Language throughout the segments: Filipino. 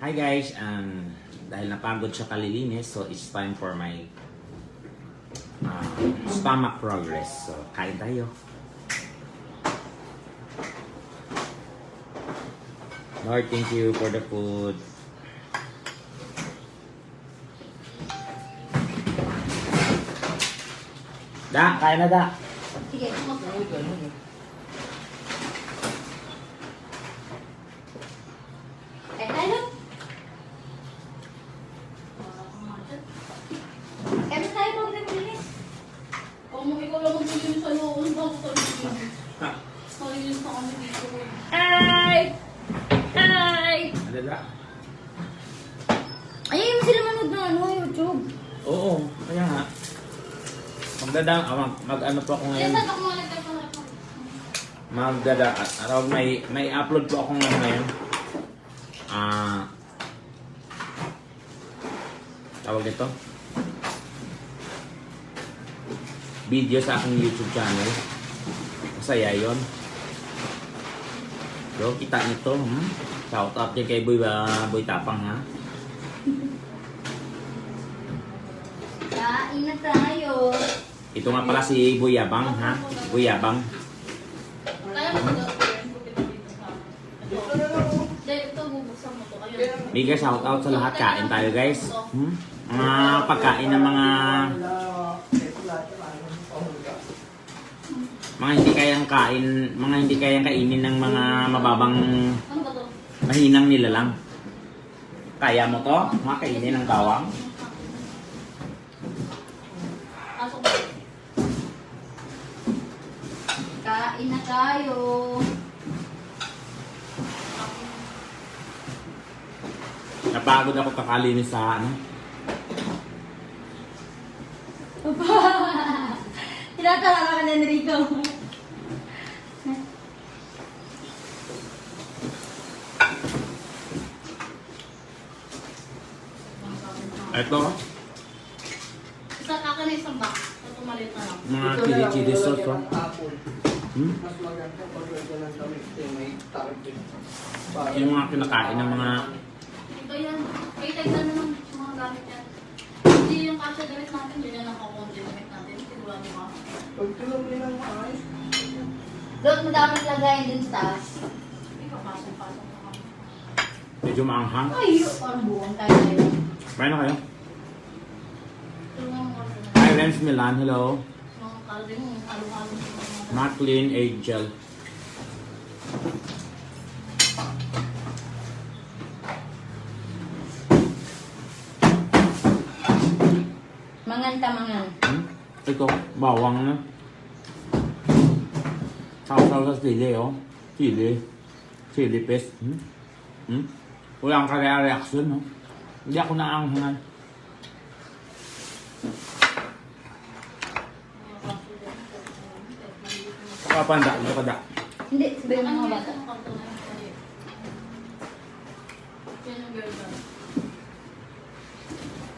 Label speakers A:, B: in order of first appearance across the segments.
A: Hi guys, dahil napagod siya kalilinis, so it's time for my stomach progress. So, kain tayo. Lord, thank you for the food. Da, kain na da.
B: Sige, kain tayo. Kain tayo pag naglinis.
C: Kung ikaw lang maglinis sa loob, bago ka maglinis. Malinis na kami dito.
B: Ay! Ay!
A: Ano da?
B: Ayaw mo sila manood ng YouTube.
A: Oo, kaya nga. Mag-ano po ako
C: Ay,
A: ngayon.
C: saan ako malagay pa?
A: May upload po ako ngayon. Tawag nito. Video sa aking YouTube channel. Masaya yun. So, kita nito. Shout out din kay Boy Tapang ha.
B: Kain na tayo.
A: Ito nga pala si Boy Yabang ha. Boy Yabang.
C: Kaya mo ito. Ito, bubuksan mo ito. Ayun.
A: Mega shout out sa lahat. Kain tayo guys. Mga pagkain ng mga hindi kayang kainin ng mga mababang
C: Ano ba ito?
A: mahinang nila lang. Kaya mo to? Mga kainin ng bawang.
C: Pasok mo.
B: Kain na tayo.
A: Napagod ako kakalinis sa ano.
B: Tinatawa ka na ni Rico.
A: Ito,
C: Isa ka na isang box. Ito maliit na lang.
A: mga chili sauce. Oh.
D: Mas maganda pag ito lang kami may target.
A: Yung mga kinakain ng mga
C: Ito yan. Kaya tignan naman yung mga gamit yan. Hindi yung kasya gamit natin. Yun yan ang kakontinamit natin. Sigurado ka.
D: Pag tulong nila maayos,
B: Doon madami lagayin din sa taas.
C: Ikaw, pasok na kami.
A: medyo maanghang.
B: Ay, parang buwang tayo ngayon.
A: Bayan na kayo.
C: Tulungan mo kasi.
A: Hi, Renz Milan. Hello.
C: Mga kalde mo, halo-halo sa mga
A: Maclean Angel.
B: Mangan ka, mangan.
A: Ito, bawang na. Sausaw sa sili, oh. Chili paste. Walang kare-reaction, oh. Hindi ako naanghangan. Kapanda, kapanda.
B: Hindi, sabihin mo
C: Ano
B: mga
C: ba
B: bata.
C: ito? Yan yung version.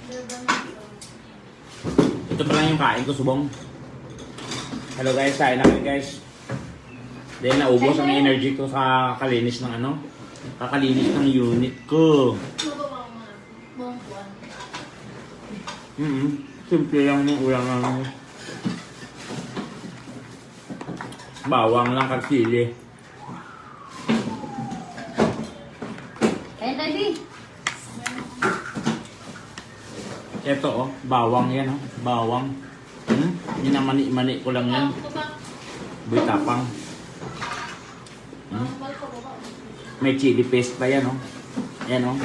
C: Version na.
A: Ito pa lang yung kain ko, subong. Hello guys, kain na kayo guys. Dahil naubos ang energy ko sa kakalinis ng ano. Kakalinis ng unit ko.
C: Mababa mo na. Buong buwan.
A: Simple lang yung ulam namin. Bawang lang kag sili.
B: Kain tayo, Bi.
A: Ito oh, bawang yan oh. Bawang. Minamani-mani ko lang yan.
C: Ito ba?
A: Boy Tapang.
C: Balik ko baba.
A: May chili paste pa yan oh. Yan oh.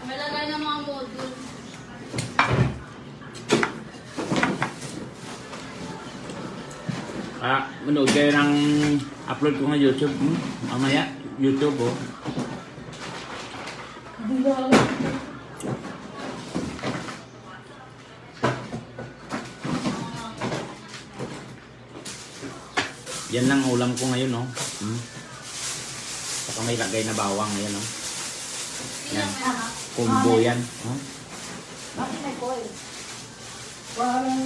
C: May lagay ng mga module.
A: Manood kayo ng upload ko nga YouTube. Mamaya, YouTube oh. Yan lang ulam ko ngayon oh. Saka may lagay na bawang ngayon oh. Yan. Combo yan. Huh?
B: Bakit may coil?
D: parang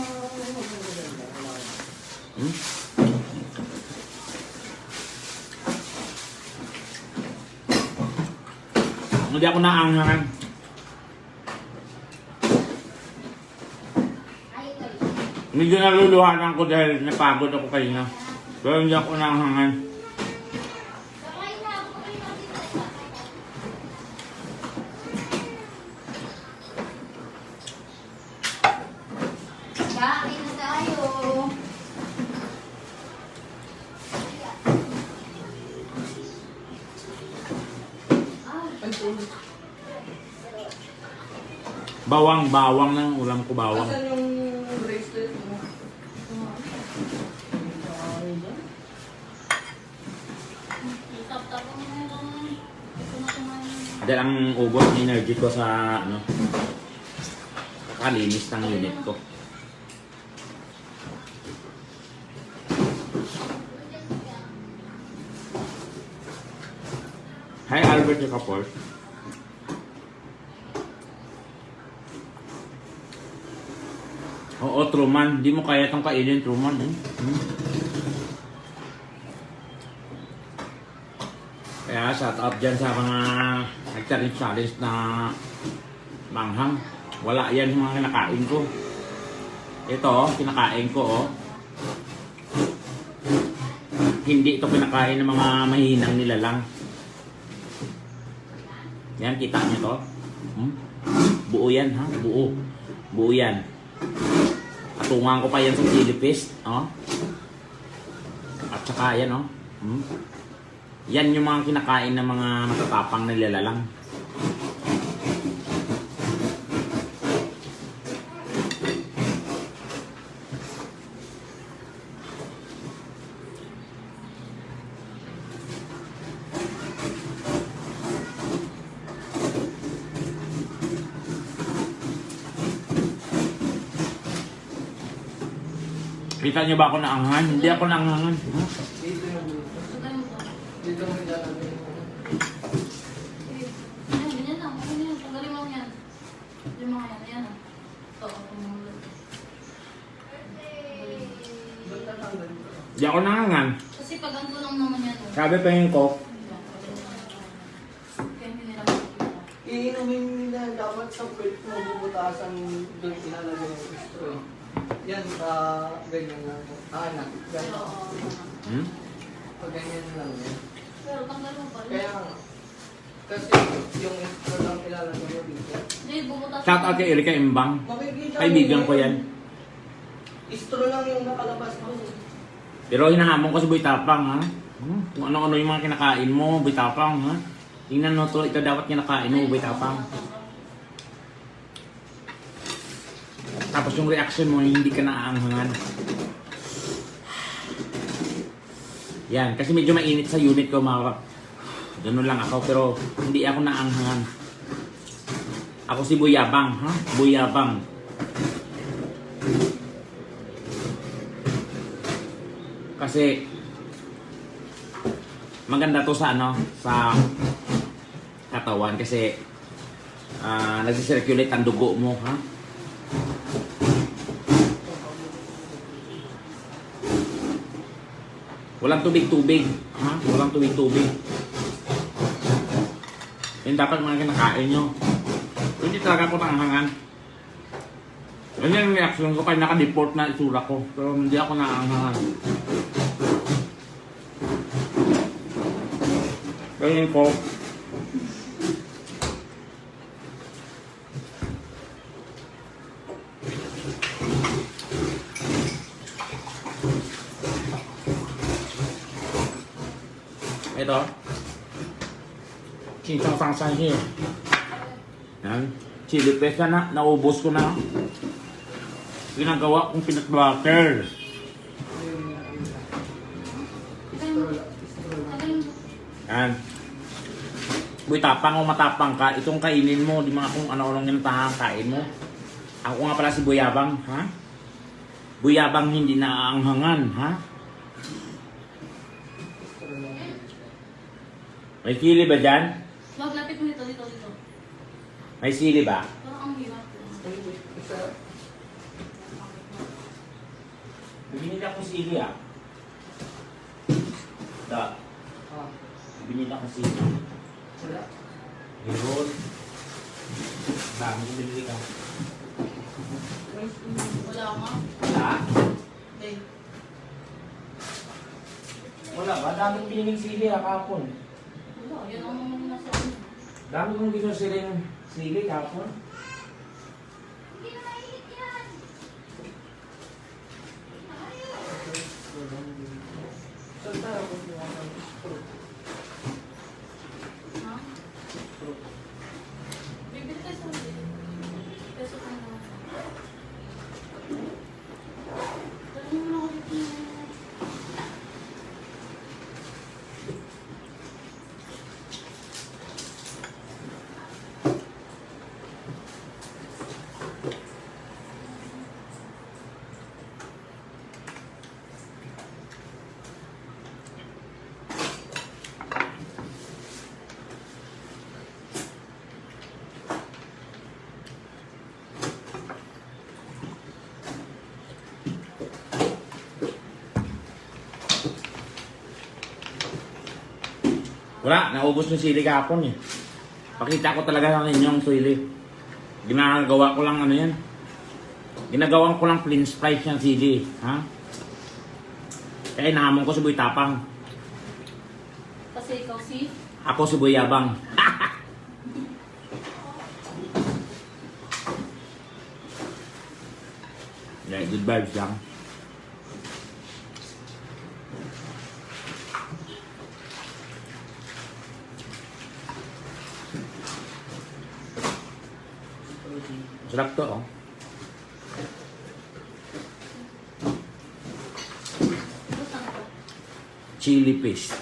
A: Hindi ako naanghangan. Medyo naluluhanan ko dahil napagod ako kanina. Pero hindi ako naanghangan.
B: Kain na tayo.
D: Ay, tulog.
A: Bawang ng ulam ko, bawang.
D: Asan yung bracelet mo?
C: Tap-tap mo na yung ito na kumain.
A: Dahil ang ubos ng energy ko sa ano, kakalinis ng unit ko. Hi Albert Yakapor. Oo, Truman. Di mo kaya itong kainin, Truman. Kaya shout out dyan sa mga nag-challenge na manghang. Wala yan sa mga kinakain ko. Ito, kinakain ko, oh. Hindi ito kinakain ng mga mahinang nilalang. Yan, kita niyo to. Buo yan, ha? Buo. Buo yan. Patungan ko pa yan sa chili paste, oh. At saka yan, oh. Yan yung mga kinakain ng mga matatapang na nilalang. Kita niyo ba ako naanghan? Hindi ako naanghan. Huh?
D: Dito yung
C: Sugay mo to.
D: dito mo ilalagay mo.
C: Ayan, ganyan lang. Okay na yan. Tanggalin mo yan. Yung mga yan. Ayan ah. Ito.
D: Doon ka tanggal.
A: Hindi ako naanghan.
C: Kasi pag ganito lang naman yan. Oh.
A: Sabi pa yung coke.
C: Kaya hindi nila makikita.
D: Iinumin nila dapat sa pwet mo bubutasan doon ilalagay yung straw. Yan, ganyan lang. Anak, ganyan.
C: Oo.
D: Pag ganyan lang yan.
C: Pero tanggal mo pa rin.
D: Kaya nga, kasi yung straw lang ilalagay mo dito.
C: Hindi, bubutas.
A: Shout out kay Erika Imbang.
D: Makikita
A: Kaibigan ko yan.
D: Straw lang yung nakalabas mo.
A: Pero hinahamon ko si Boy Tapang, ha? Kung ano-ano yung mga kinakain mo, Boy Tapang, ha? Tingnan mo to, ito dapat kinakain mo, Boy Tapang. Tapos yung reaction mo, hindi ka naaanghangan. Yan, kasi medyo mainit sa unit ko, mga kap. Ganun lang ako, pero hindi ako naanghangan. Ako si Buyabang, ha? Buyabang. Kasi maganda to sa ano, sa katawan kasi nagsi-circulate ang dugo mo, ha? Walang tubig-tubig, ha? Walang tubig-tubig. Yan dapat mga kinakain nyo. Hindi talaga ako naanghangan. Ganyan yung reaction ko kaya naka-deport na itsura ko. Pero hindi ako naanghangan. Ganyan ko. Ito. Chinsang sangsan here. Yan. Chili paste na. Naubos ko na. Ginagawa kong peanut butter. Yan. Boy, tapang o matapang ka. Itong kainin mo. Di mga kung ano-anong yung kain mo. Ako nga pala si Buyabang. Ha? Buyabang hindi naaanghangan. Ha? May sili ba dyan?
C: Wag, lapit mo dito.
A: May sili ba?
C: Parang ang hirap.
A: Binili ako sili ah. Da. Binili ako sili.
D: Wala.
A: Yun. Dami ko binili ka.
C: Wala nga.
A: Wala?
C: Eh,
A: Wala ba? Dami kong biniling sili kahapon.
C: wala. Yan ang mga nasa ano.
A: Dami kong ginusiling sili kahapon.
D: Saan tayo kumuha ng straw?
C: Ha? Bibili tayo sa ulit. Peso pa na. Dali mo na ulit na.
A: Wala, naubos yung sili kahapon eh. Pakita ko talaga sa inyo ang sili. Ginagawa ko lang ano yan. Ginagawa ko lang plain spice yung sili. Ha? Kaya inahamon ko si Boy Tapang.
C: Kasi ikaw si...
A: Ako si Boy Yabang. Yeah, good vibes lang. Sarap to, oh. Chili paste.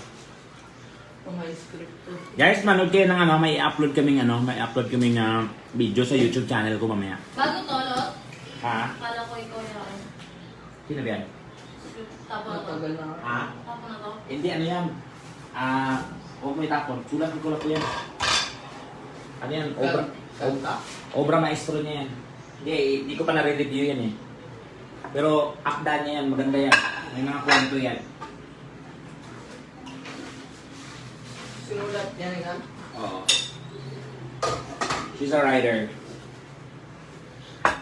D: Pang-high script to.
A: Guys, manood kayo ng may upload kaming video sa YouTube channel ko mamaya.
C: Bago to, Lot.
A: Ha?
C: Kala ko ikaw yan.
A: Sino ba yan?
C: Tapo na to.
D: Matagal na.
A: Ha?
C: Tapo na to.
A: Hindi, ano yan? Huwag mo itapon. Sulat ko lang po yan. Ano yan?
D: Kanta?
A: Obra maestro niya yan. Hindi ko pa nare-review yan eh. Pero akda niya yan, maganda yan. May mga kwento yan.
D: Sinulat niya nga.
A: Oo. She's a writer.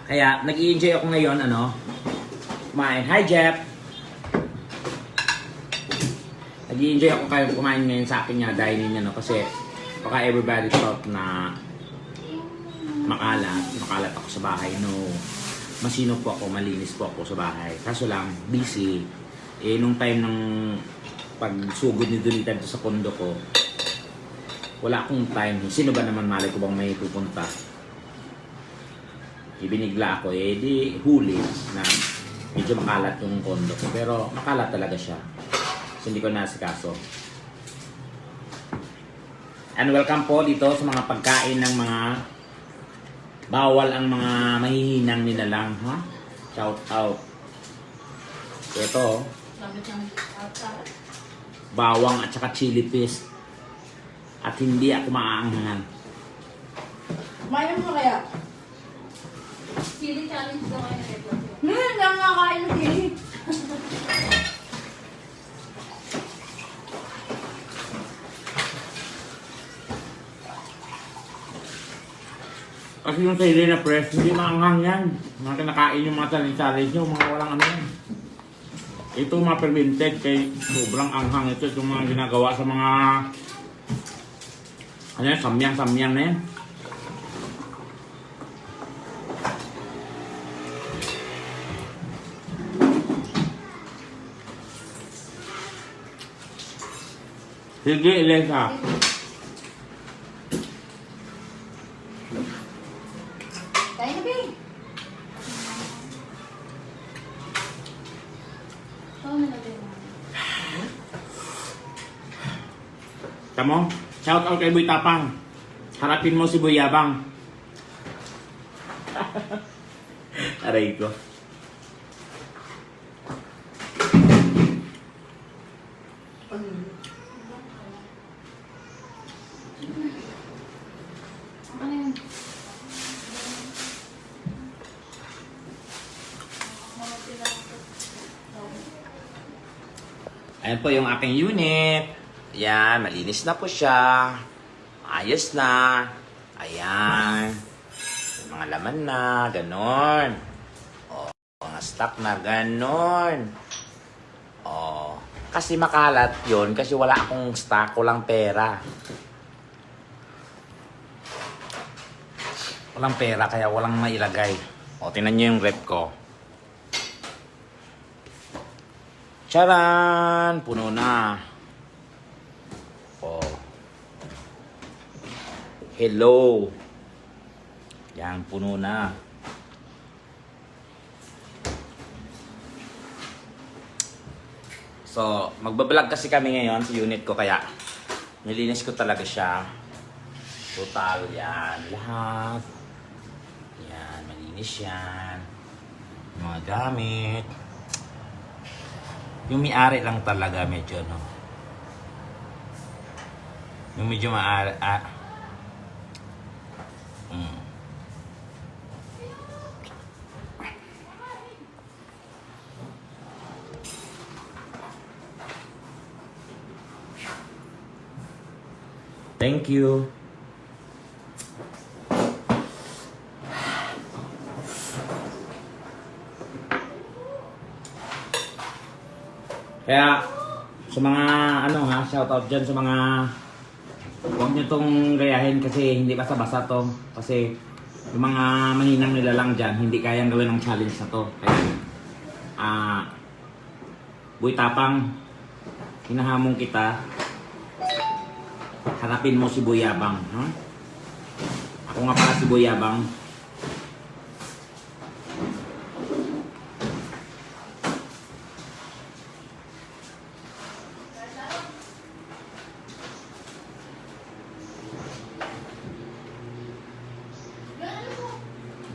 A: Kaya, nag-i-enjoy ako ngayon, kumain. Hi, Jeff! Nag-i-enjoy ako kayo kumain ngayon sa akin dining, kasi baka everybody thought na makalat ako sa bahay. No, masino po ako, malinis po ako sa bahay. Kaso lang, busy. Nung time ng pagsugod ni Donita dito sa kondo ko, wala akong time. Sino ba naman malay ko bang may pupunta? Ibinigla ako, di huli na medyo makalat yung kondo ko. Pero makalat talaga siya. Kasi hindi ko nasikaso. And welcome po dito sa mga pagkain ng mga bawal ang mga mahihinang nilalang, ha? Shout out. Ito,
C: Gamit yung outside.
A: bawang at saka chili paste. At hindi ako maaanghan.
B: Kumain mo kaya?
C: Chili challenge daw kayo na ito.
B: Hindi ako nakakain ng sili.
A: Kasi yung sili na fresh, hindi maanghang yan. Mga kinakain yung mga challenge nyo, mga walang ano yan. Ito mga fermented, kay sobrang anghang ito. Itong mga ginagawa sa mga samyang-samyang na yan. Sige, Elisa.
B: Kain na, Bi.
C: Oo, nalagay mo.
A: Tamo, shout out kay Boy Tapang. Harapin mo si Boy Yabang. Aray ko.
C: Ano yun?
A: Ayan po yung aking unit. Yan, malinis na po siya. Ayos na. Ayan. May mga laman na. Ganon. O, mga stock na. Ganon. O, kasi makalat yon kasi wala akong stock. Walang pera. Walang pera kaya walang mailagay. O, tingnan nyo yung rep ko. Charan! Puno na. O. Hello. Yan, puno na. So, magbablog kasi kami ngayon sa unit ko kaya nilinis ko talaga siya. Total, yan. Lahat. Yan, malinis yan. Mga gamit. Yung may-ari lang talaga medyo, no? Yung medyo maaari, Thank you. Kaya sa mga shoutout dyan sa mga huwag nyo tong gayahin kasi hindi basta-basta to. Kasi yung mga mahinang nilalang dyan, hindi kayang gawin ng challenge na to. Kaya, Boy Tapang, hinahamon kita. Harapin mo si Boy Yabang. Huh? Ako nga pala si Boy Yabang.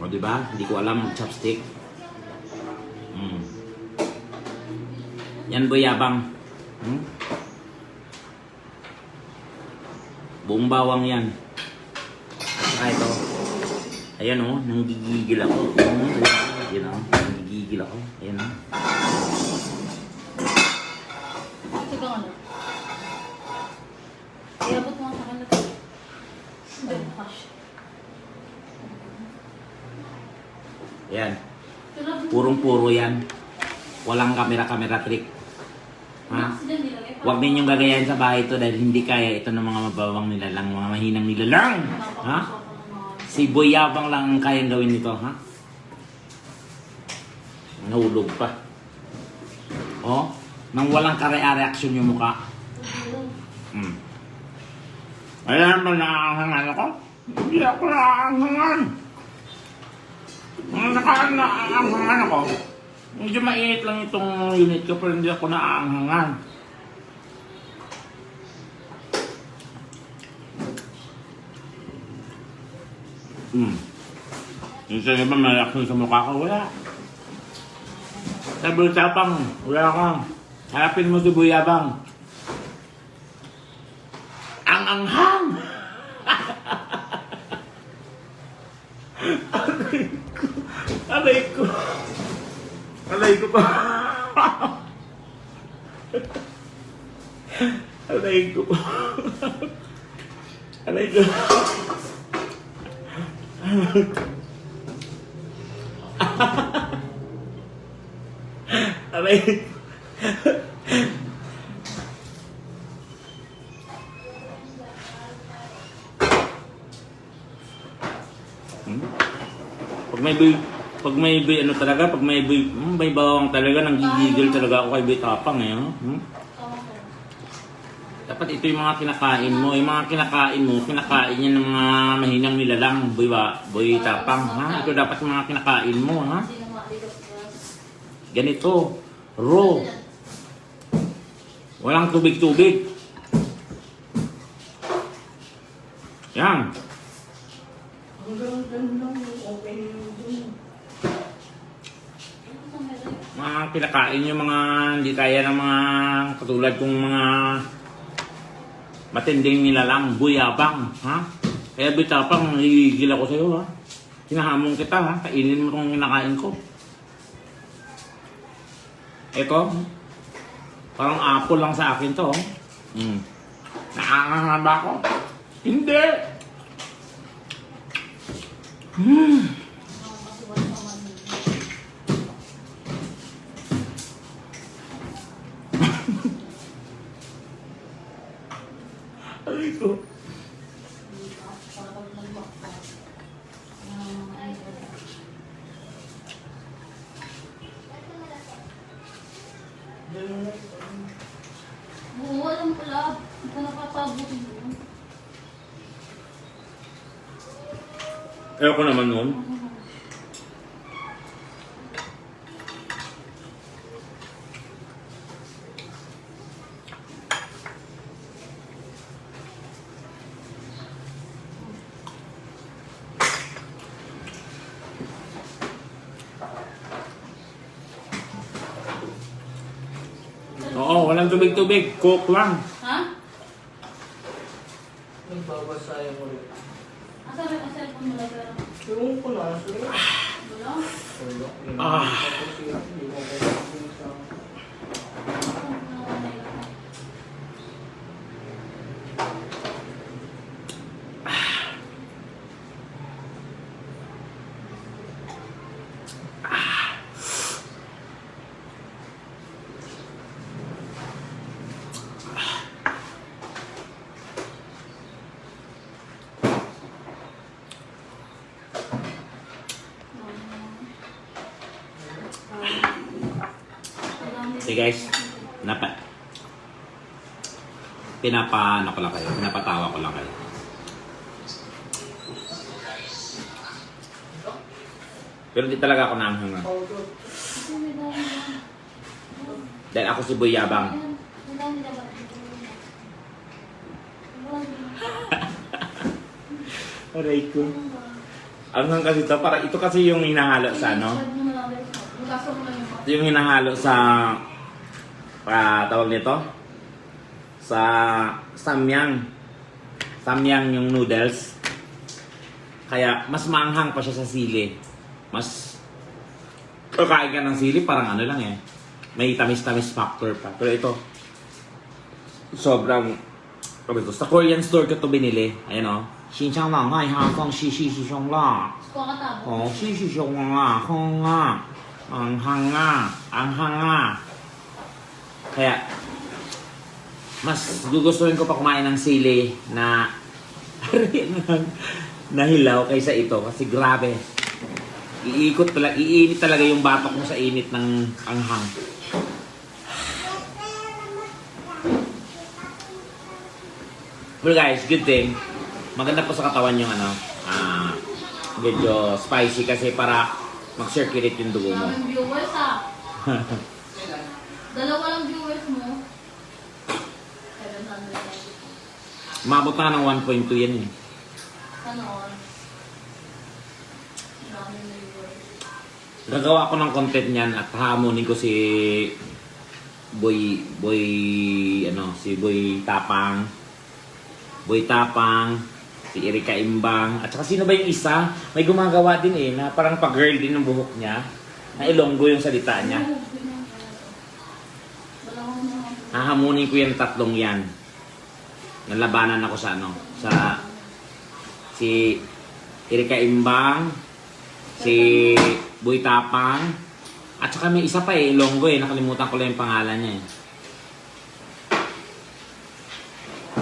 A: O diba? Hindi ko alam chopstick. Yan Boy Yabang. Buong bawang yan. At ito. Ayan o, nanggigigil ako. Ayan o, nanggigigil ako. Ayan o.
C: Ito bang ano? Iabot mo sa kanila. Hindi, cash.
A: Ayan. Purong-puro yan. Walang kamera-kamera trick. Ha? Huwag ninyong gagayahin sa bahay ito dahil hindi kaya ito ng mga mabawang nilalang, mga mahinang nilalang. Ha? Si Boy Yabang lang ang kayang gawin nito, ha? Nahulog pa. Oh, nang walang kare-reaction yung mukha. Ayan ba naaanghangan ako? Hindi ako naaanghangan. Naaanghangan ako. Medyo mainit lang itong unit ko pero hindi ako naaanghangan. Yung sa iba may reaction sa mukha ko, wala. Sa Boy Tapang, wala ka. Harapin mo si Boy Yabang. Ang anghang! Alay ko. Alay ko pa. Alay ko. Alay ko. Alay. Pag may ano talaga, pag may bawang talaga, nanggigigil talaga ako kay Boy Tapang eh. Dapat ito yung mga kinakain mo. Yung mga kinakain mo, kinakain yan ng mga mahinang nilalang, Boy Tapang. Ha? Ito dapat yung mga kinakain mo. Ha? Ganito. Raw. Walang tubig-tubig. Yan. Mga kinakain yung mga hindi kaya ng mga katulad kong mga matinding nilalang, Boy Yabang, ha? Kaya Boy Tapang, nagigigil ako sa'yo, ha? Hinahamon kita, ha? Kainin mo itong kinakain ko. Ito, parang apple lang sa akin to, Nakaanganga ba ako? Hindi!
C: Nakakasuwal pa man.
A: Ay ko.
C: Para pag nagbakbak. Oo, alam ko lang. Hindi ka napapabuti doon.
A: Ayoko naman nun. Oo, walang tubig-tubig. Coke lang.
C: Ha?
D: Nagbabasa yung ulit.
C: Asa rin ang cellphone mo lang pero
D: Yung ko na, sir.
C: wala.
D: Wala.
A: Ah.
D: Hindi mo ko sa...
A: Okay guys, ano ko lang kayo, pinapatawa ko lang kayo. Pero di talaga ako naanghang. Dahil ako si Boy Yabang. Aray ko. Anghang kasi ito, para ito kasi yung hinahalo sa ano. Ito yung hinahalo sa tawag nito sa samyang yung noodles, kaya mas maanghang pa siya sa sili. Mas kakain ka ng sili parang ano lang eh, may tamis-tamis factor pa. Pero ito sobrang ito. Sa Korean store ko ito binili. Ayan o, Xinjiang lang hai ha fong shi shi shi xiong la oh shi shi xiong la hong nga ang hanga. Kaya, mas gugustuhin ko pa kumain ng sili na hilaw kaysa ito. Kasi grabe. Iinit talaga yung batok mo sa init ng anghang. Well guys, good thing. Maganda po sa katawan yung medyo spicy kasi para mag-circulate yung dugo mo.
C: Maraming viewers ah. Dalawa lang viewers mo. 700.
A: Umabot na ng 1.2 yan eh.
C: Sana all. Maraming viewers.
A: Gagawa ko ng content niyan at hahamunin ko si Boy Tapang, si Erika Imbang, at saka sino ba yung isa? May gumagawa din eh, na parang pag-girl din ng buhok niya, na ilonggo yung salita niya. Hahamunin ko yung tatlong yan. Nalabanan ako sa si Erika Imbang, si Boy Tapang, at saka may isa pa eh, ilonggo eh, nakalimutan ko lang yung pangalan niya eh.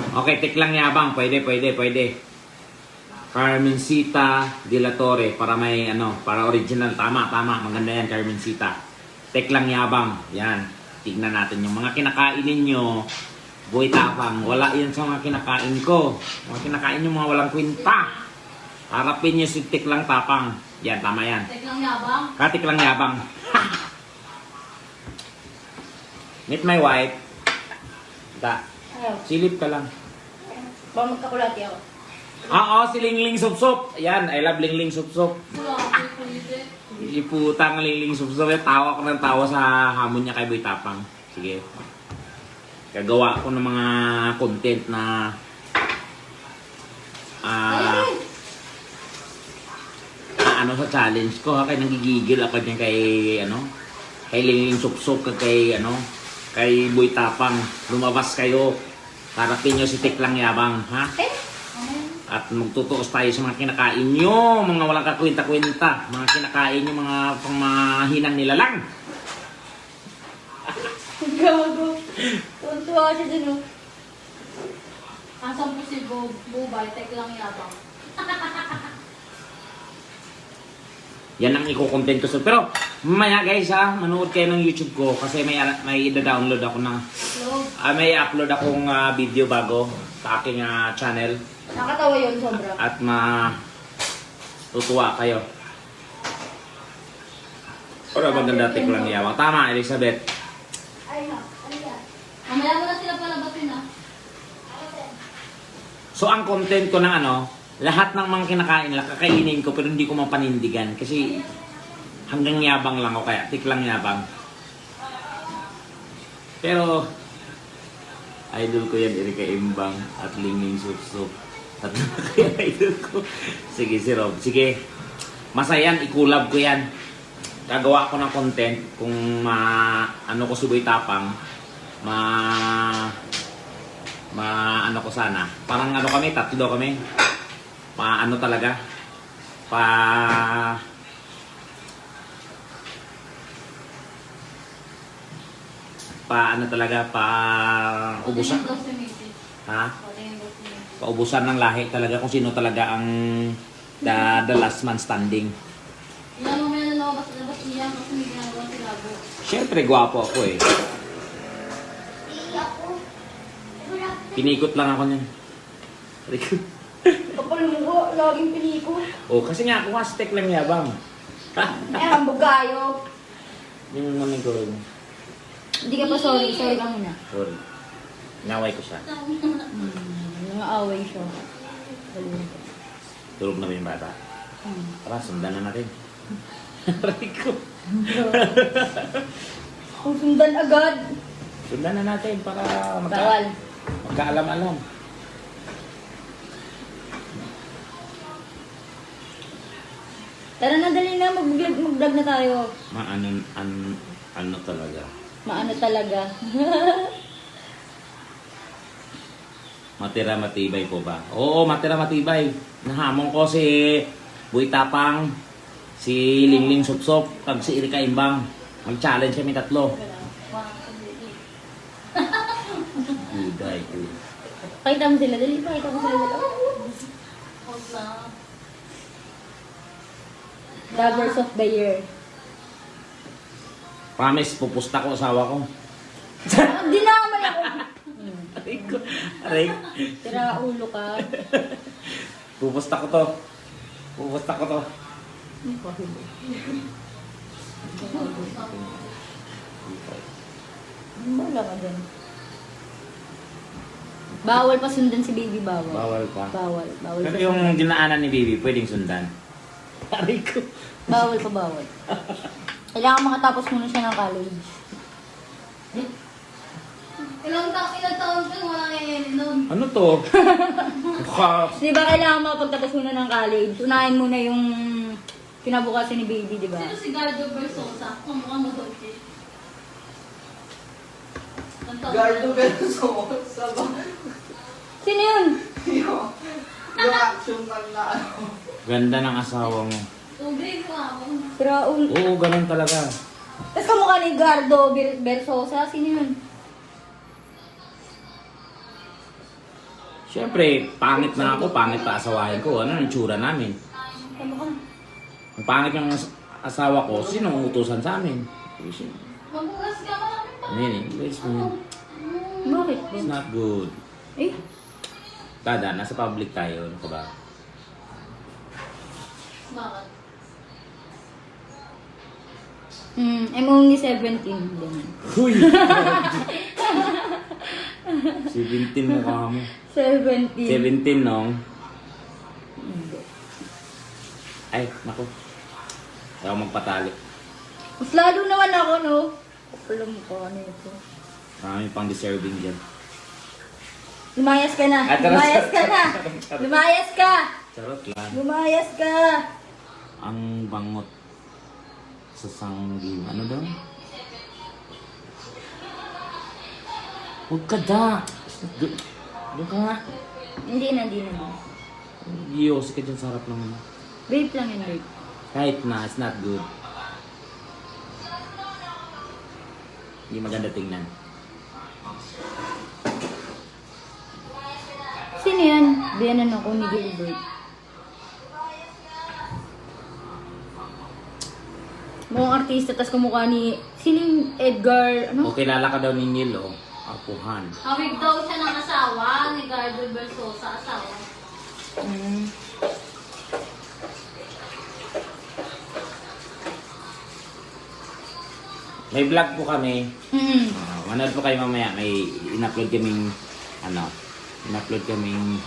A: Okay, Tiklang Yabang, pwede. Carmencita de la Torre, para may para original, tama, maganda yan, Carmencita. Tiklang Yabang, yan. Tignan natin yung mga kinakain ninyo. Boy Tapang, wala yan sa mga kinakain ko. Mga kinakain nyo, mga walang kwenta. Harapin nyo si Tiklang Tapang. Yan, tama yan.
C: Tiklang Yabang.
A: Tiklang Yabang. Meet my wife. Silip ka lang.
B: Baka magkakulati ako.
A: Oo, si Lingling Supsup. Ayan, I love Lingling Supsup.
C: Wala ako pwede.
A: Iputang Lingling Supsup. Tawa ko ng tawa sa hamon niya kay Boy Tapang. Sige. Gagawa ko ng mga content na sa challenge ko ha, kay nagigigil ako diyan kay Lingling Supsup, kay Boy Tapang. Lumabas kayo. Harapin nyo si Tiklang Yabang, ha?
C: Mamaya
A: At magtutuos tayo sa mga kinakain nyo, mga walang kakwenta-kwenta, mga kinakain nyo, mga pangmahinang nilalang.
B: Gago. Tuntua siya dun, oh.
C: Asan po si Bubay, tek lang yabang.
A: Yan ang i-content ko sa. Pero, mamaya guys ha, manood kayo ng YouTube ko kasi may i-download ako na, may upload akong video bago sa aking channel.
B: Nakatawa yun, sobra.
A: At tutuwa kayo. Pero maganda tik lang yawang. Tama, Elizabeth.
C: Mamaya mo na sila palabatin ah.
A: So, ang content ko ng lahat ng mga kinakain nila, kakainin ko pero hindi ko mapanindigan. Kasi hanggang yabang lang ako kaya. Tik lang yabang. Pero, idol ko yan, Erika Imbang at Lingning Sup-Sup. At kaya idol ko. Sige, si Rob. Sige. Masayan, ikulab ko yan. Gagawa ko ng content kung ano ko si Boy Tapang. Ano ko sana. Parang kami, tatlo kami. Ano talaga. Ano talaga, ubusan.
C: Patingin daw si Mrs.
A: Ha?
C: Patingin daw si Mrs.
A: Paubusan ng lahi talaga kung sino talaga ang the last man standing.
C: Ilan mo may nalabas niya kasi may ginagawa si Labo.
A: Siyempre, gwapo ako eh. Pinikot lang ako niyan.
B: Kapal mo ko, laging piniko.
A: Oh, kasi nga ako hashtag lang yabang.
B: Eh, hambog kayo.
A: Yung namin ko.
B: Hindi ka pa sorry. Sorry ka muna.
A: Sorry. Inaway ko siya.
B: Nangaaway siya.
A: Tulog na ba yung bata? Tara, sundan na natin. Aray ko.
B: Kung sundan agad.
A: Sundan na natin para
B: Bawal.
A: magkaalam-alam.
B: Tara na, dali na. Mag-vlog na tayo.
A: Ano talaga?
B: Maano talaga.
A: Matira matibay po ba? Oo, matira matibay. Nahamon ko si Boy Tapang, si Lingling Sup-Sup, pag si Erika Imbang. Mag-challenge kami tatlo. Guday ko.
B: Pakita mo sila. Dali, pakita mo sila. Lovers of the year.
A: Promise, pupusta ko asawa ko.
B: Hindi na naman ako.
A: Aray ko. Aray.
B: Tira ulo ka.
A: Pupusta ko to. Pupusta ko to.
B: Wala ka dyan. Bawal pa sundan si baby, bawal.
A: Bawal pa.
B: Bawal. Bawal
A: Pero
B: pa
A: yung
B: sundan.
A: dinaanan ni Bibi, pwedeng sundan. Aray ko.
B: Bawal pa, bawal. Kailangan makatapos muna siya ng college.
C: Ilang taon ka wala nangyayari nun?
A: Ano to? Mukha.
B: Di ba kailangan makapagtapos muna ng college? Unahin muna yung kinabukasan ni baby, di ba?
C: Sino si Gardo Versosa? Ang mukhang masoche.
D: Gardo Benson sa
B: Sino yun?
D: yung action man na
A: Ganda ng asawa mo.
C: Tubig ko ako.
B: Tira ulo.
A: Oo, ganun talaga.
B: Tapos kamukha ni Gardo Versosa, sino yun?
A: Siyempre, pangit na ako, pangit pa asawahin ko. Ano ang tsura namin?
B: Kamukha.
A: Ang pangit yung asawa ko, sino ang utusan sa amin?
C: Magulas ka marami pa.
A: Hindi, please mo.
B: Bakit?
A: It's not good.
B: Eh?
A: Tada, nasa public tayo. Ano ka ba?
C: Bakit?
B: I'm only 17. Ganun.
A: Huy! 17 mukha mo.
B: 17.
A: 17 nong.
B: Hindi.
A: Ay, naku. Ayaw magpatali.
B: Mas lalo naman ako, no? Alam mo ko, ano ito?
A: Marami pang deserving dyan.
B: Lumayas ka na! Lumayas ka na! Lumayas ka!
A: Charot lang.
B: Lumayas ka!
A: Ang bangot sa sanggim. Ano daw? Huwag ka da! Doon ka nga.
B: Hindi na, hindi na.
A: Giyosi ka dyan sa harap ng...
B: Vape lang yun, vape.
A: Kahit na, it's not good. Hindi maganda tingnan.
B: Sino yan? Biyanan ako ni Gilbert. Mukhang artista, tas kumukha ni... Sino yung Edgar? Ano?
A: O kilala ka daw ni Neil, oh. Apuhan.
C: Hawig daw siya ng asawa ni Gardo Versosa, asawa.
B: Mm.
A: May vlog po kami.
B: Mm.
A: Manood po kayo mamaya. May in-upload kaming... Ano? In-upload kaming...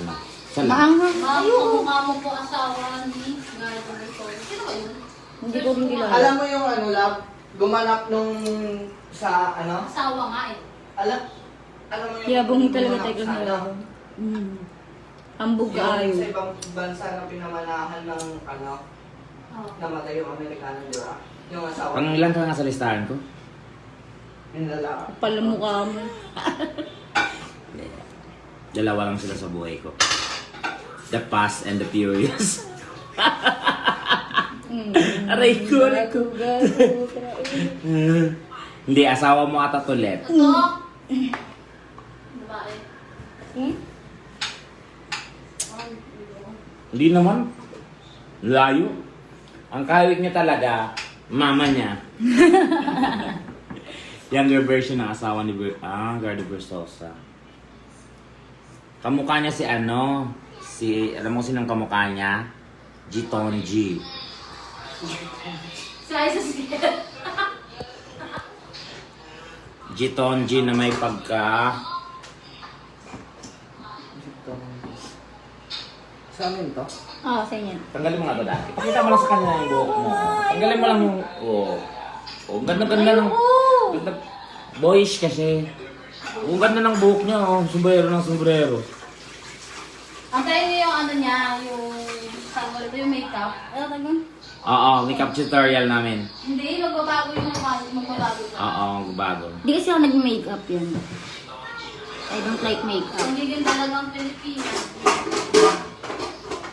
A: Ano? Saan lang?
B: Maanghang.
C: Kamukha mo po asawa ni Gardo Versosa. Sino ba yun?
B: Hindi ko rin kilala.
D: Alam mo yung ano, lab, gumanap nung sa ano?
C: Asawa nga eh.
D: Alam mo yung
B: Yabong talaga
D: gumanap
B: tayo
D: sa ano?
B: Mm. Hambog
D: Yung
B: kaayo.
D: sa ibang bansa na pinamanahan ng ano,
C: Oh.
D: namatay yung Amerikano, di ba? Yung asawa.
A: Pang ilan ka nga sa listahan ko?
D: Yung lalaki.
B: Pala mukha mo.
A: Dalawa lang sila sa buhay ko. The Fast and the Furious. Aray ko, aray ko. Hindi, asawa mo ata tulit.
C: Ito. Babae.
B: Hmm?
A: Hindi naman. Layo. Ang kahawig niya talaga, mama niya. Younger version ng asawa ni Gardo Versosa. Kamukha niya si ano, alam mo sinong kamukha niya? Gitonji.
C: Si Isis Gil.
A: Gitonji na may pagka...
D: Sa amin to?
B: Oo, sa inyo.
A: Tanggalin mo nga ito dati. Pakita mo lang sa kanya yung buhok mo. Tanggalin mo lang yung... Oh, ganda-ganda ng... Ganda, boyish kasi. Ang ganda ng buhok niya, oh. Sombrero ng sombrero.
C: Antayin niyo yung ano niya, yung... Tawag ito yung makeup.
B: Ano tagon?
A: Oo, makeup tutorial namin.
C: Hindi, magbabago yung magbabago ka.
A: Oo, bago.
B: Di kasi ako nag-makeup yan. I don't like makeup.
C: Magiging talagang Pilipinas.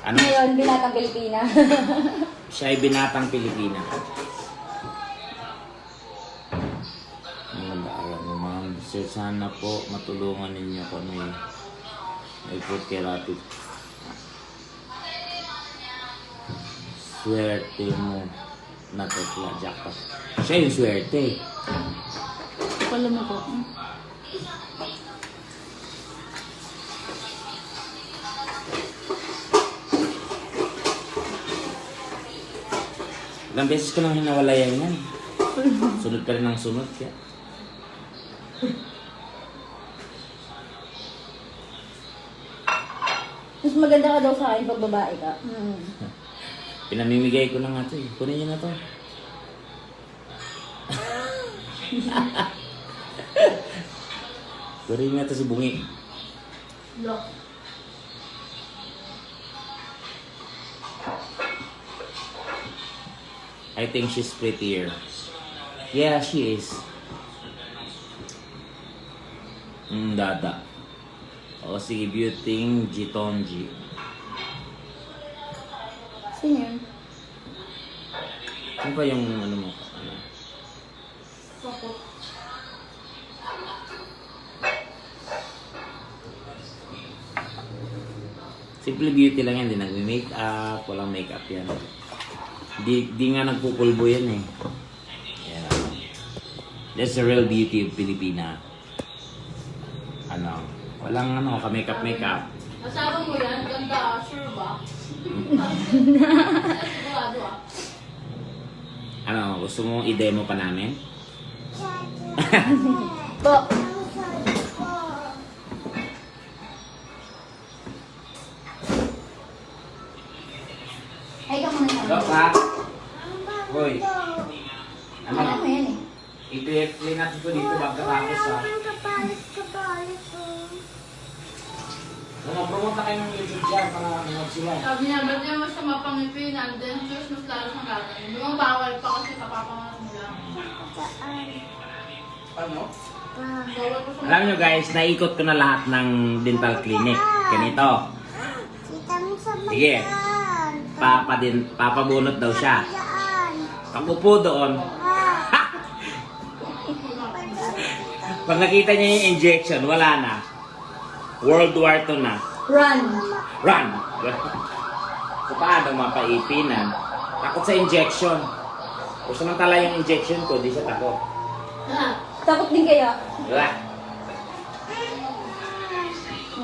A: Ano?
B: Ngayon, binatang Pilipina.
A: Siya ay binatang Pilipina. Ang ganda alam mo, ma'am. Sir, sana po matulungan ninyo kami. Ay po, therapy. Swerte mo. Natatla, jackpot. Siya yung swerte.
B: Pala mo ko.
A: Ilang beses ko nang hinawalayan yan. Sunod ka rin ng sunod. Kaya.
B: Mas maganda ka daw sa akin pag babae ka. Mm.
A: Pinamimigay ko na nga ito eh. Kunin niyo na to. Kunin niyo na to si Bungi.
C: Look.
A: I think she's prettier. Yeah, she is. Dada. O sige, Beauty Gitonji.
B: Sino yun?
A: Ano ba yung ano mo? Ano?
C: Soko.
A: Simple beauty lang yan. Hindi nagme-makeup. Walang makeup yan. Di nga nagpupulbo yan eh. Yan. That's the real beauty of Pilipina. Ano? Walang ano, ka-makeup.
C: Asawa mo yan, ganda, sure ba? Sigurado ah.
A: Ano, gusto mong i-demo pa namin?
B: Po.
C: Ay, ka muna siya.
A: Dok, ha? Hoy. Ano?
B: Ano mo yan eh?
A: I-play natin ko dito pagkatapos ha. Promote na kayo ng YouTube dyan para manood sila.
C: Sabi niya, ba't niya mas mapangipin? And then, Diyos, mas lalo siyang gagawin. Yung bawal pa kasi kapapangat mo lang.
D: Ano?
C: Bawal ko siya.
A: Alam nyo guys, naikot ko na lahat ng dental clinic. Ganito. Sige. Papabunot daw siya. Pag upo doon, pag nakita niya yung injection, wala na. World War II na.
B: Run!
A: Run! So, paano mapaipinan? Takot sa injection. Kung samantala yung injection ko, di siya takot.
B: Takot din kaya.
A: Wala.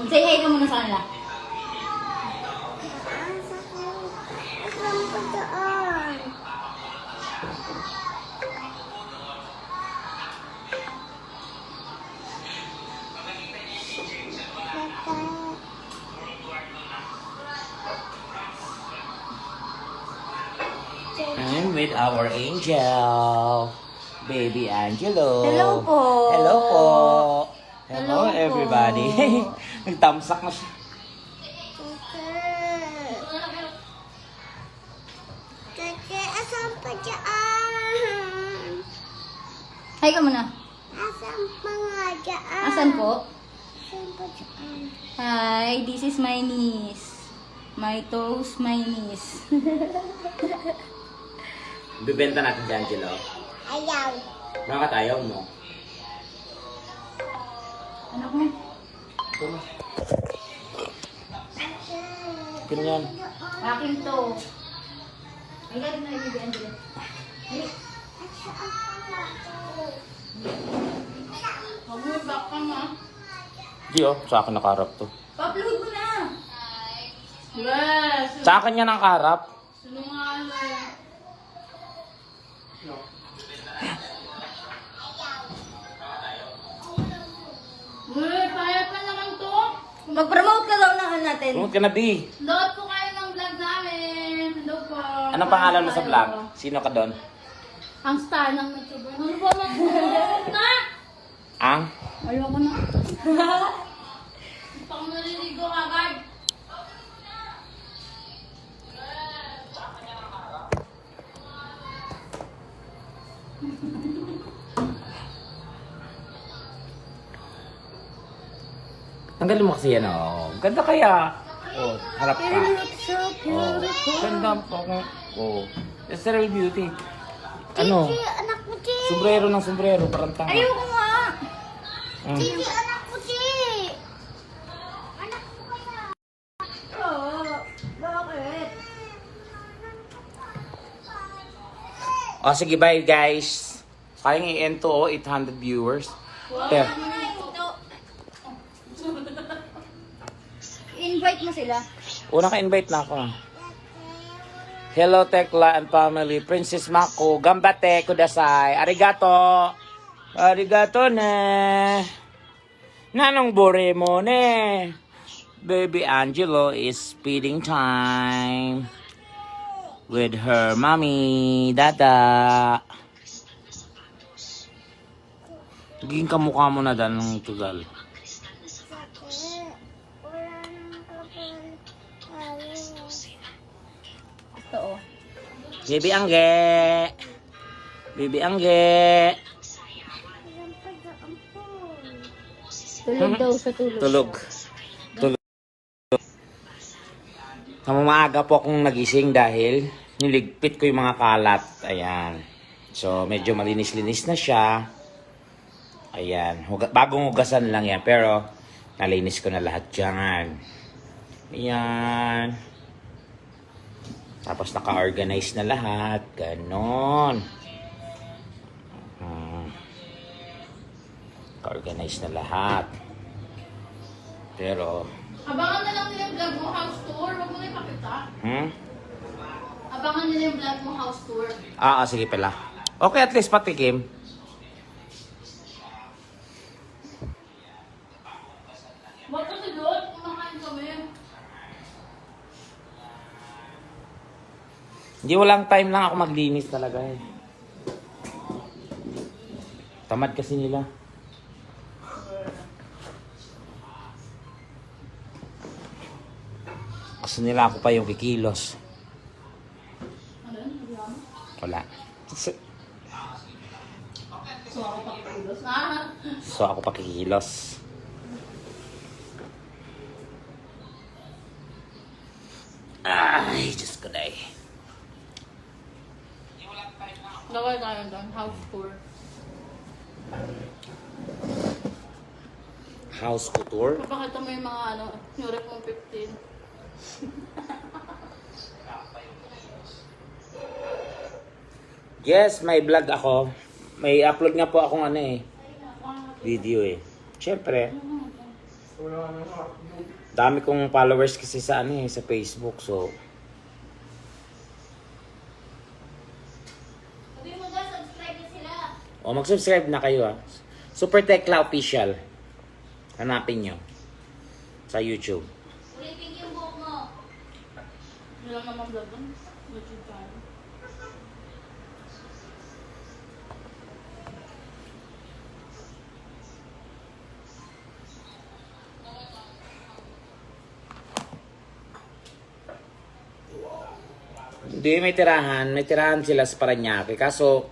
B: Say hi ka muna sa kanila.
A: I'm with our angel. Baby Angelo.
B: Hello po.
A: Hello po.
B: Hello po.
A: Everybody. Nagtamsak na siya.
E: Asan pa dyan?
B: Hi ka muna.
E: Asan pa nga dyan?
B: Asan po?
E: Asan pa dyan?
B: Hi, this is my niece. My toes, my niece.
A: Bibenta natin si Angelo.
E: Ayaw.
A: Bakit ayaw mo?
B: Anak mo?
A: Ito na. Ganyan.
B: Akin to. Ay, galing na ibigay, Angelo. Ay,
C: Huwag mo back ka ma.
A: Di oh, sa akin nakaharap to.
B: pa-upload mo na.
C: Yes!
A: Sa akin niya nakaharap.
C: Sinungaling. Uy, payat pa naman to.
B: Mag-promote ka daw ng ano natin.
A: Tumot ka na, B.
C: Load po kayo ng vlog namin. Hello po.
A: Anong pangalan mo sa vlog? Sino ka doon?
C: Ang star ng YouTuber. Ano po mga na?
A: Ang?
B: Ayoko na.
C: Pang naliligo agad.
A: Tanggalin mo kasi yan, oh. Ganda kaya. Oh, harap ka. Oh, ganda pa ko. Oh. Natural beauty. Ano?
E: Gigi, anak ko, Gigi.
A: Sombrero ng sombrero, parang tanga.
B: Ayoko nga.
A: Mm.
E: Gigi, anak ko, Gigi. Anak ko kaya.
B: Bakit?
A: Oh, sige, bye guys. Sayang i-end to, oh, 800 viewers. Pero,
B: Invite mo sila.
A: una ka-invite na ako. Hello, Tekla and family. Princess Mako, gambate kudasai. Arigato. Arigato ne. Nanong bore mo ne. Baby Angelo is feeding time with her mommy, dada. Naging kamukha mo na dan ng tugal.
B: Ito oh.
A: Baby Angge. Baby Angge.
B: Tulog daw sa tulog.
A: Tulog. Tulog. Maaga po akong nagising dahil niligpit ko yung mga kalat. Ayan. So, medyo malinis-linis na siya. Ayan. Bagong hugasan lang yan. Pero, nalinis ko na lahat dyan. Ayan. Tapos, naka-organize na lahat. Ganon. Naka-organize na lahat. Pero,
C: Abangan na lang nila yung vlog mo house tour. Huwag mo na ipakita. Abangan nila yung vlog mo house tour.
A: sige pala. Okay, at least patikim.
C: Huwag kasi doon. Kumakain kami.
A: Hindi, walang time lang ako maglinis talaga eh. Tamad kasi nila. Gusto nila ako pa yung kikilos.
C: Ano yun? Naglaman?
A: Wala.
C: So ako pakikilos.
A: So ako pa kikilos. Ay, Diyos ko na eh.
C: Gawal tayo doon, house tour.
A: House couture.
C: Papakita mo yung mga ano, yung rep mong 15.
A: Yes, may vlog ako. May upload nga po akong ano eh. Video eh. Siyempre. Dami kong followers kasi sa ano eh, sa Facebook. So,
E: Sabi mo daw, subscribe na sila.
A: mag-subscribe na kayo ah. Super Tekla Official. Hanapin nyo. Sa YouTube.
E: Ulitin yung buhok mo.
C: Hindi lang naman vlog doon. YouTube channel.
A: Hindi, may tirahan. May tirahan sila sa Paranaque. Kaso,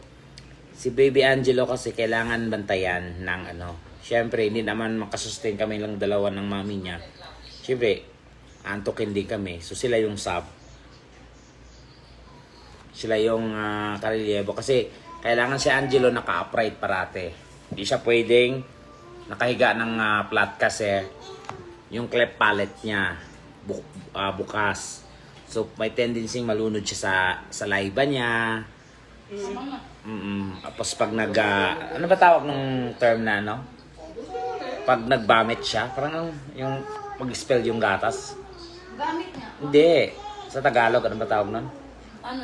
A: si Baby Angelo kasi kailangan bantayan ng ano. Siyempre, hindi naman makasustain kami lang dalawa ng mami niya. Siyempre, antokin din kami. So, sila yung sub. Sila yung karelyebo. Kasi, kailangan si Angelo naka-upright parate. Hindi siya pwedeng nakahiga ng flat kasi yung cleft palate niya bukas. So, may tendency malunod siya sa laiba niya.
C: Tama na.
A: Tapos pag ano ba tawag ng term na, no? Pag nag-vomit siya, parang yung mag-spell yung gatas.
C: Gamit niya.
A: Hindi. Sa Tagalog, ano ba tawag nun?
C: Ano,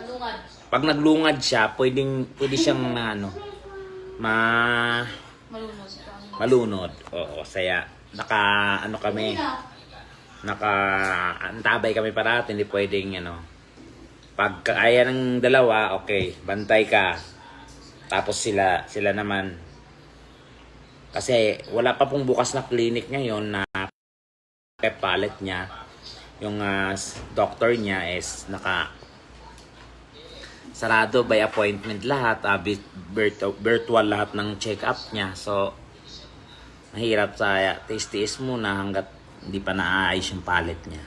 C: lungad.
A: Pag naglungad siya, pwede siyang
C: Malunod.
A: malunod. Oo, saya. Ano kami, antabay kami parati, hindi pwedeng pag kaya ng dalawa, okay, bantay ka. Tapos sila naman, kasi wala pa pong bukas na clinic ngayon na pallet niya. Yung doctor niya is sarado by appointment lahat, virtual lahat ng check-up niya. So, mahirap sa tiis-tiis muna hanggat hindi pa naaayos yung pallet niya.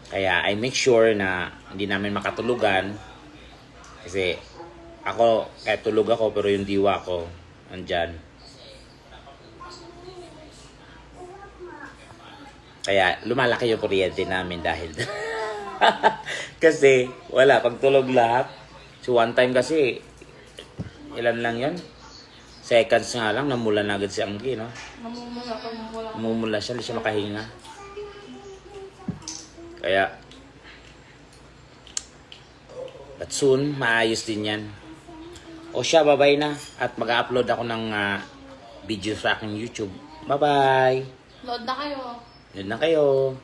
A: Kaya I make sure na hindi namin makatulugan kasi ako, kahit tulog ako pero yung diwa ko andyan. Kaya lumalaki yung kuryente namin dahil kasi wala, pag tulog lahat. So one time kasi ilan lang yun? Seconds nga lang, namula na agad si Anggi, no?
C: Namumula pa nung wala.
A: Namumula siya, hindi siya makahinga. Kaya, but soon, maayos din yan. O siya, bye-bye na. At mag-upload ako ng video sa aking YouTube. Bye-bye!
C: Load na kayo.
A: Yun na kayo.